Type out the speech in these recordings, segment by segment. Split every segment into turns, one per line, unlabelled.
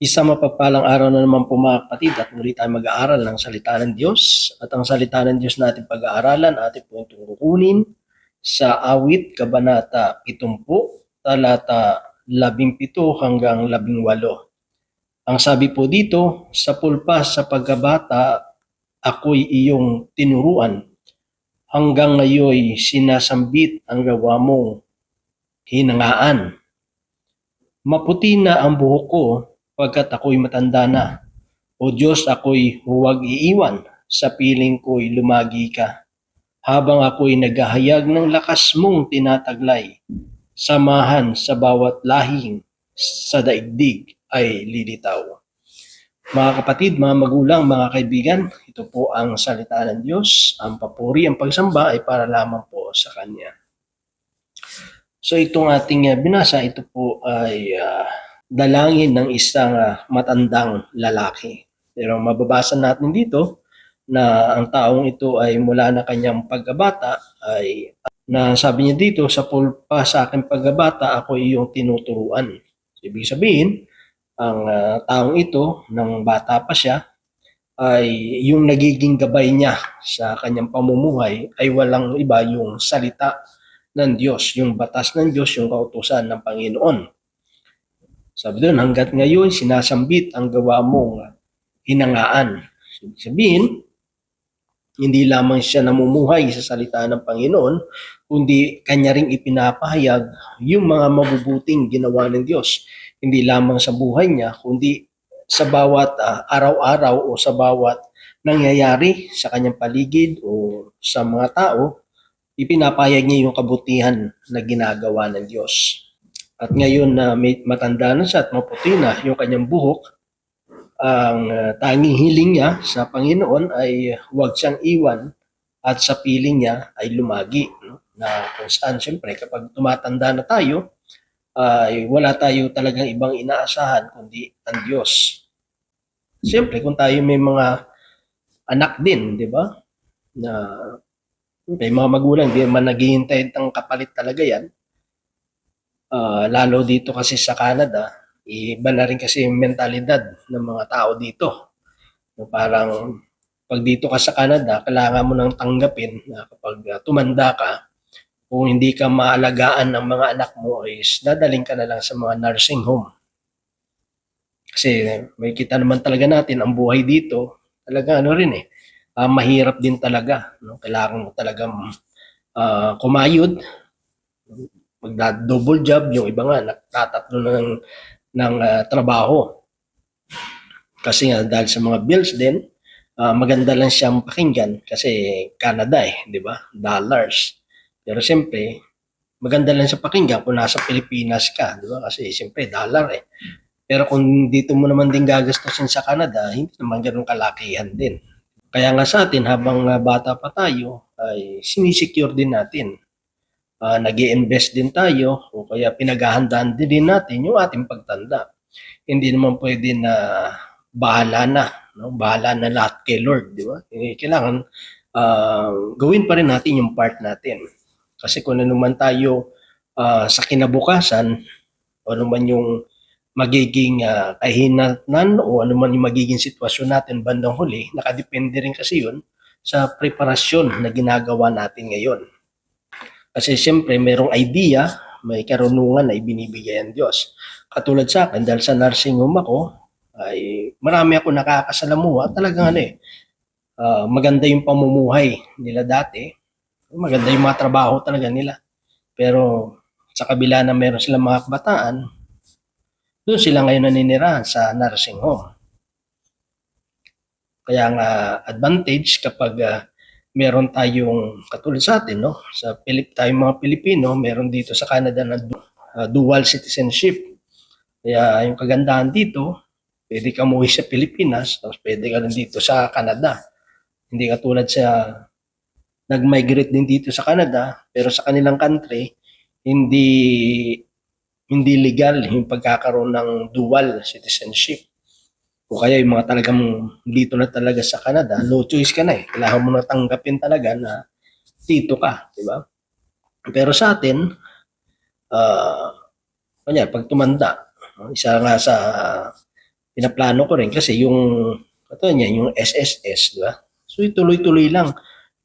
Isang mapagpalang araw na naman po mga kapatid at muli tayo mag-aaral ng salita ng Diyos. At ang salita ng Diyos natin pag-aaralan atin po itong kukunin sa Awit, Kabanata 70, talata 17 hanggang 18. Ang sabi po dito, sa pulpas sa pagkabata, ako'y iyong tinuruan. Hanggang ngayoy sinasambit ang gawa mong hinangaan. Maputi na ang buhok ko pagkat ako'y matanda na. O Diyos, ako'y huwag iiwan, sa piling ko'y lumagi ka. Habang ako'y naghahayag ng lakas mong tinataglay, samahan sa bawat lahing sa daigdig ay lilitaw. Mga kapatid, mga magulang, mga kaibigan, ito po ang salita ng Diyos. Ang papuri, ang pagsamba ay para lamang po sa Kanya. So itong ating binasa, ito po ay dalangin ng isang matandang lalaki. Pero mababasa natin dito na ang taong ito ay mula na kanyang pagkabata ay na sabi niya dito, sa pulpa sa aking pagkabata, ako iyong tinuturuan. So, ibig sabihin, ang taong ito, ng bata pa siya, ay yung nagiging gabay niya sa kanyang pamumuhay ay walang iba yung salita ng Diyos, yung batas ng Diyos, yung kautusan ng Panginoon. Sabi doon, hanggat ngayon sinasambit ang gawa mong hinangaan. Ibig sabihin, hindi lamang siya namumuhay sa salita ng Panginoon, kundi kanya ring ipinapahayag yung mga mabubuting ginawa ng Diyos. Hindi lamang sa buhay niya, kundi sa bawat araw-araw o sa bawat nangyayari sa kanyang paligid o sa mga tao, ipinapahayag niya yung kabutihan na ginagawa ng Diyos. At ngayon na may matanda na siya at maputi na yung kanyang buhok, ang tanging hiling niya sa Panginoon ay huwag siyang iwan at sa piling niya ay lumagi. No? Na kung saan siyempre kapag tumatanda na tayo, ay wala tayo talagang ibang inaasahan kundi ang Diyos. Siyempre kung tayo may mga anak din, di ba? Na may mga magulang, di man naghihintay ng kapalit talaga yan. Lalo dito kasi sa Canada, iba na rin kasi yung mentalidad ng mga tao dito. No, parang pag dito ka sa Canada, kailangan mo nang tanggapin na kapag tumanda ka, kung hindi ka maalagaan ng mga anak mo, is dadaling ka na lang sa mga nursing home. Kasi may kita naman talaga natin, ang buhay dito, talaga ano rin mahirap din talaga. No? Kailangan mo talagang kumayod, magda-double job, yung iba nga nagtatatlo ng trabaho. Kasi nga dahil sa mga bills din, maganda lang siyang pakinggan kasi Canada di ba? Dollars. Pero siyempre, maganda lang sa pakinggan kung nasa Pilipinas ka, di ba? Kasi siyempre dollar Pero kung dito mo naman din gagastusin sa Canada, hindi naman ganun kalakihan din. Kaya nga sa atin, habang bata pa tayo, ay sinisecure din natin. Nag-i-invest din tayo o kaya pinaghahandaan din natin yung ating pagtanda. Hindi naman pwede na bahala na, no? Bahala na lahat kay Lord, di ba? Kailangan gawin pa rin natin yung part natin. Kasi kung ano man tayo sa kinabukasan o ano man yung magiging kahinatnan o ano man yung magiging sitwasyon natin bandang huli, nakadepende rin kasi yun sa preparasyon na ginagawa natin ngayon. Kasi siyempre mayroong idea, may karunungan na ibinibigay ang Diyos. Katulad sa akin, dahil sa nursing home ako, ay marami ako nakakasalamuha. Talagang maganda yung pamumuhay nila dati. Maganda yung mga trabaho talaga nila. Pero sa kabila na meron silang mga kabataan, doon sila ngayon naninirahan sa nursing home. Kaya nga advantage kapag meron tayong katulad sa atin, no? Sa tayong mga Pilipino, meron dito sa Canada na dual citizenship. Kaya yung kagandahan dito, pwede ka umuwi sa Pilipinas, tapos pwede ka rin dito sa Canada. Hindi katulad sa nag-migrate din dito sa Canada, pero sa kanilang country, hindi legal yung pagkakaroon ng dual citizenship. O kaya yung mga talagang dito na talaga sa Canada, no choice ka na Kailangan mo na tanggapin talaga na dito ka, di ba? Pero sa atin, pag tumanda, isa nga sa pinaplano ko rin kasi ito niya, yung SSS, di ba? So tuloy-tuloy lang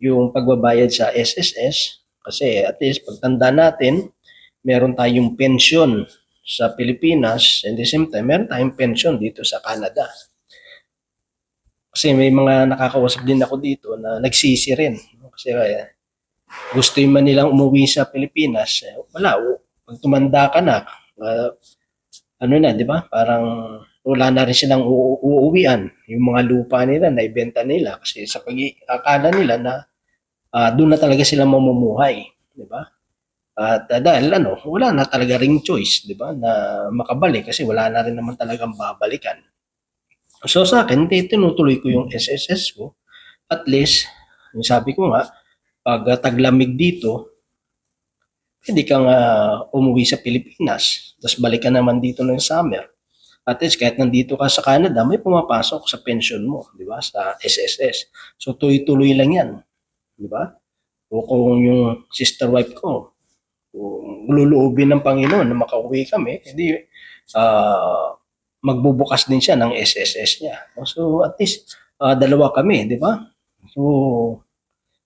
yung pagbabayad sa SSS kasi at least pagtanda natin, meron tayong pension sa Pilipinas and the same time, meron tayong pension dito sa Canada. Kasi may mga nakakausap din ako dito na nagsisi rin. Kasi gusto man nilang umuwi sa Pilipinas, wala. Pag tumanda ka na, ano na, di ba? Parang wala na rin silang uuwian. Yung mga lupa nila, naibenta nila. Kasi sa pag-akala nila na doon na talaga sila mamumuhay. Di ba? At dahil wala na talaga ring choice, di ba, na makabalik kasi wala na rin naman talagang babalikan. So sa akin, tinutuloy ko yung SSS ko. At least, yung sabi ko nga, pag taglamig dito, hindi kang umuwi sa Pilipinas. Tapos balik ka naman dito ng summer. At least kahit nandito ka sa Canada, may pumapasok sa pension mo, di ba, sa SSS. So tuloy-tuloy lang yan, di ba? O kung yung sister wife ko, kung luluubin ng Panginoon na makauwi kami, hindi magbubukas din siya ng SSS niya. So at least dalawa kami, di ba? So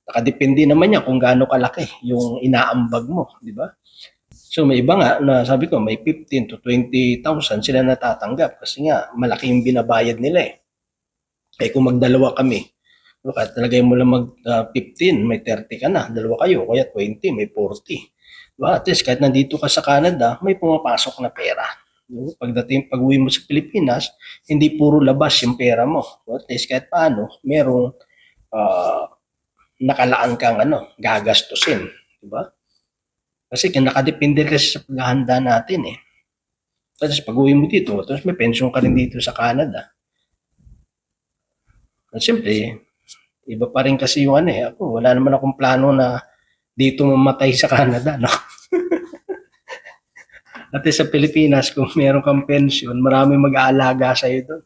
nakadepende naman niya kung gaano kalaki yung inaambag mo, di ba? So may iba nga na sabi ko may 15 to 20,000 sila natatanggap kasi nga malaki yung binabayad nila eh. Eh kung magdalawa kami, at talagay mo lang mag 15, may 30 ka na, dalawa kayo, kaya 20, may 40. Diba? At least kahit nandito ka sa Canada, may pumapasok na pera. Pag-uwi mo sa Pilipinas, hindi puro labas yung pera mo. At least kahit paano, merong nakalaan kang gagastusin. Diba? Kasi nakadepende kasi sa paghahanda natin eh. Tapos pag-uwi mo dito, tapos may pension ka rin dito sa Canada. At siyempre, iba pa rin kasi yung ako, wala naman akong plano na dito mamatay sa Canada, no? At sa Pilipinas, kung meron kang pension, marami mag-aalaga sa'yo doon.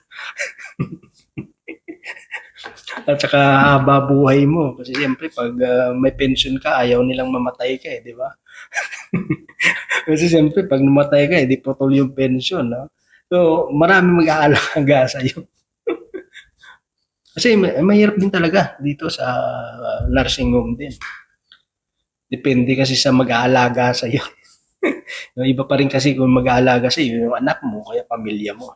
At saka haba buhay mo. Kasi siyempre, pag may pension ka, ayaw nilang mamatay ka di ba? Kasi siyempre, pag namatay ka, di putol yung pension, no? So, marami mag-aalaga sa'yo. Kasi mahirap din talaga dito sa nursing home din. Depende kasi sa mag-aalaga sa iyo. Yung iba pa rin kasi kung mag-aalaga sa iyo, yung anak mo, kaya pamilya mo.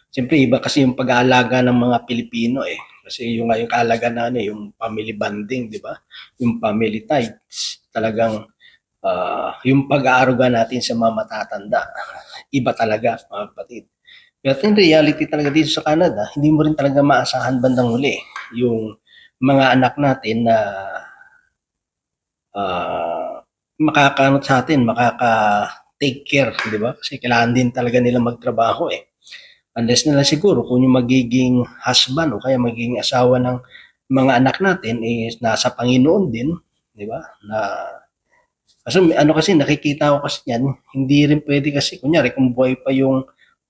Siyempre, iba kasi yung pag-aalaga ng mga Pilipino eh. Kasi yung kaalaga na yung family bonding, di ba? Yung family ties. Talagang yung pag-aaruga natin sa mga matatanda. Iba talaga, mga kapatid. Pero in reality talaga dito sa Canada, hindi mo rin talaga maasahan bandang huli yung mga anak natin na makakaanot sa atin, makaka-take care, di ba? Kasi kailangan din talaga nila magtrabaho eh. Unless nila siguro kung yung magiging husband o kaya magiging asawa ng mga anak natin is nasa Panginoon din, di ba? Kasi nakikita ko kasi yan, hindi rin pwede kasi, kunyari kung buhay pa yung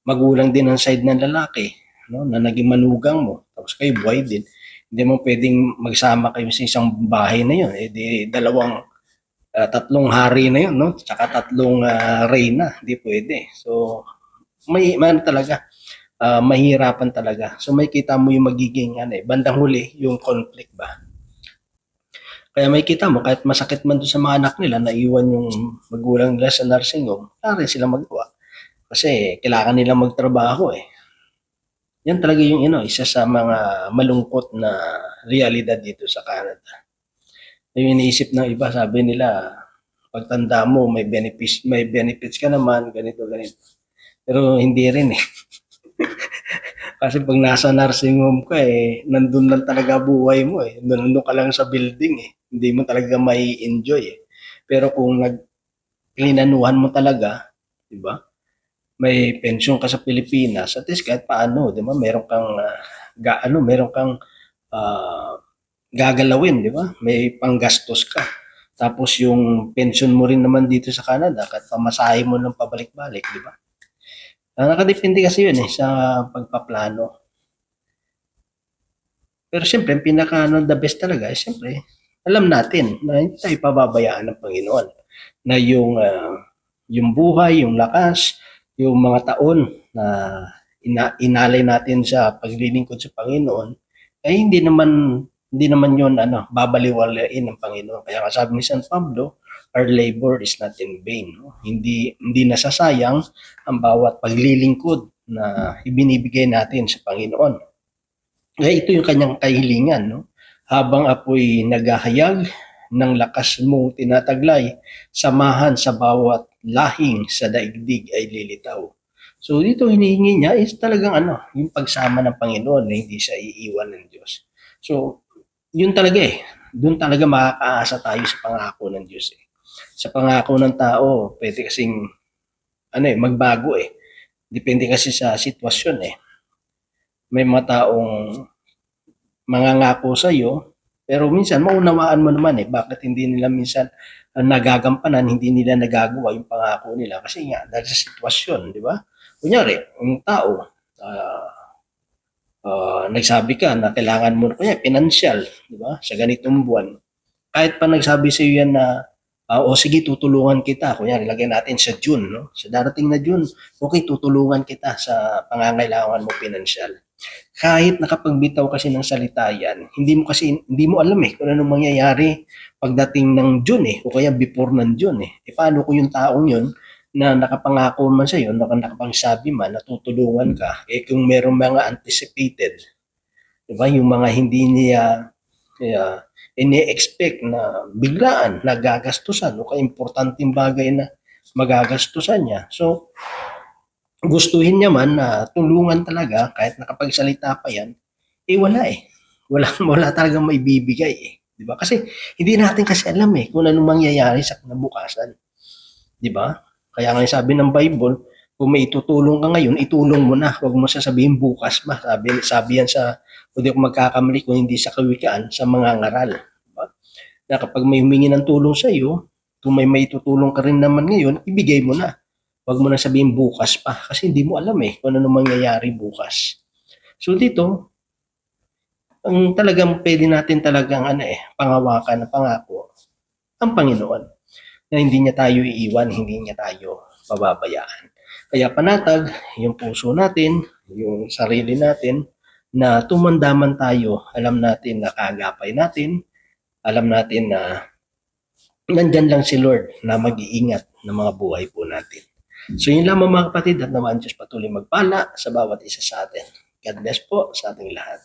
magulang din ng side ng lalaki, no, na naging manugang mo, tapos kayo buhay din, hindi mo pwedeng magsama kayo sa isang bahay na yun. Eh, di tatlong hari na yun, no? Tsaka tatlong reyna, hindi pwede. So, may talaga, mahirapan talaga. So, may kita mo yung magiging, bandang huli, yung conflict ba? Kaya may kita mo, kahit masakit man doon sa mga anak nila, naiwan yung magulang nila sa nursing home, wala rin sila magawa. Kasi kailangan nila magtrabaho eh. Yan talaga yung isa sa mga malungkot na realidad dito sa Canada. Yung iniisip ng iba, sabi nila, pagtanda mo, may benefits ka naman, ganito. Pero hindi rin eh. Kasi pag nasa nursing home ka nandun lang talaga buhay mo eh. Nandun ka lang sa building eh. Hindi mo talaga may enjoy eh. Pero kung klinanuhan mo talaga, di ba? May pension ka sa Pilipinas, at least kahit paano, di ba? Meron kang meron kang gagalawin, di ba? May panggastos ka. Tapos yung pension mo rin naman dito sa Canada, kahit pamasahe mo ng pabalik-balik, di ba? Nakadepende kasi yun sa pagpaplano. Pero siyempre, the best talaga, siyempre, alam natin na hindi tayo pababayaan ng Panginoon. Na yung buhay, yung lakas, yung mga taon na inalay natin sa paglilingkod sa Panginoon, ay hindi naman 'yon babaliwalain ng Panginoon. Kaya nga sabi ni San Pablo, our labor is not in vain. No? Hindi nasasayang ang bawat paglilingkod na ibinibigay natin sa Panginoon. Kaya ito yung kanyang kahilingan, no? Habang apoy naghahayag ng lakas mong tinataglay, samahan sa bawat lahing sa daigdig ay lilitaw. So dito hinihingi niya is talagang yung pagsama ng Panginoon na hindi siya iiwan ng Diyos. So yun talaga doon talaga makakaasa tayo sa pangako ng Diyos Sa pangako ng tao, pwede kasing magbago Depende kasi sa sitwasyon May mga taong mangangako sa iyo, pero minsan maunawaan mo naman bakit hindi nila minsan nagagampanan, hindi nila nagagawa yung pangako nila kasi nga dahil sa sitwasyon, di ba? Kunyari, yung tao, nagsabi ka na kailangan mo na financial, di ba? Sa ganitong buwan. Kahit pa nagsabi sa iyo yan na o sige, tutulungan kita. Kunyari, lagyan natin sa June, no? Sa darating na June, okay, tutulungan kita sa pangangailangan mo financial. Kahit nakapagbitaw kasi ng salita yan, hindi mo alam kung anong mangyayari pagdating ng June o kaya before ng June paano kung yung taong yun na nakapangako man sa iyo, nakapagsabi man na tutulungan ka, kung merong mga anticipated, di ba, yung mga hindi niya ini-expect na biglaan nagagastusan o kaimportanteng bagay na magagastusan niya. So, gustuhin niya man na tulungan talaga kahit nakapagsalita pa yan, wala Wala talagang maibibigay Di ba? Kasi hindi natin kasi alam kung anong mangyayari sa kinabukasan. Di ba? Kaya nga sabi ng Bible, kung may itutulong ka ngayon, itulong mo na. Huwag mo sasabihin bukas pa. Sabi yan sa, kung di ako magkakamali, kung hindi sa kawikaan, sa mga ngaral. Diba? Na kapag may humingi ng tulong sa iyo, kung may tutulong ka rin naman ngayon, ibigay mo na. Huwag mo na sabihin bukas pa. Kasi hindi mo alam kung ano mangyayari bukas. So dito, ang talagang pwede natin talagang pangawakan na pangako, ang Panginoon. Na hindi niya tayo iiwan, hindi niya tayo pababayaan. Kaya panatag yung puso natin, yung sarili natin, na tumandaman tayo, alam natin na kaagapay natin, alam natin na nandyan lang si Lord na mag-iingat ng mga buhay po natin. So yun lamang mga kapatid at naman Diyos patuloy magpala sa bawat isa sa atin. God bless po sa ating lahat.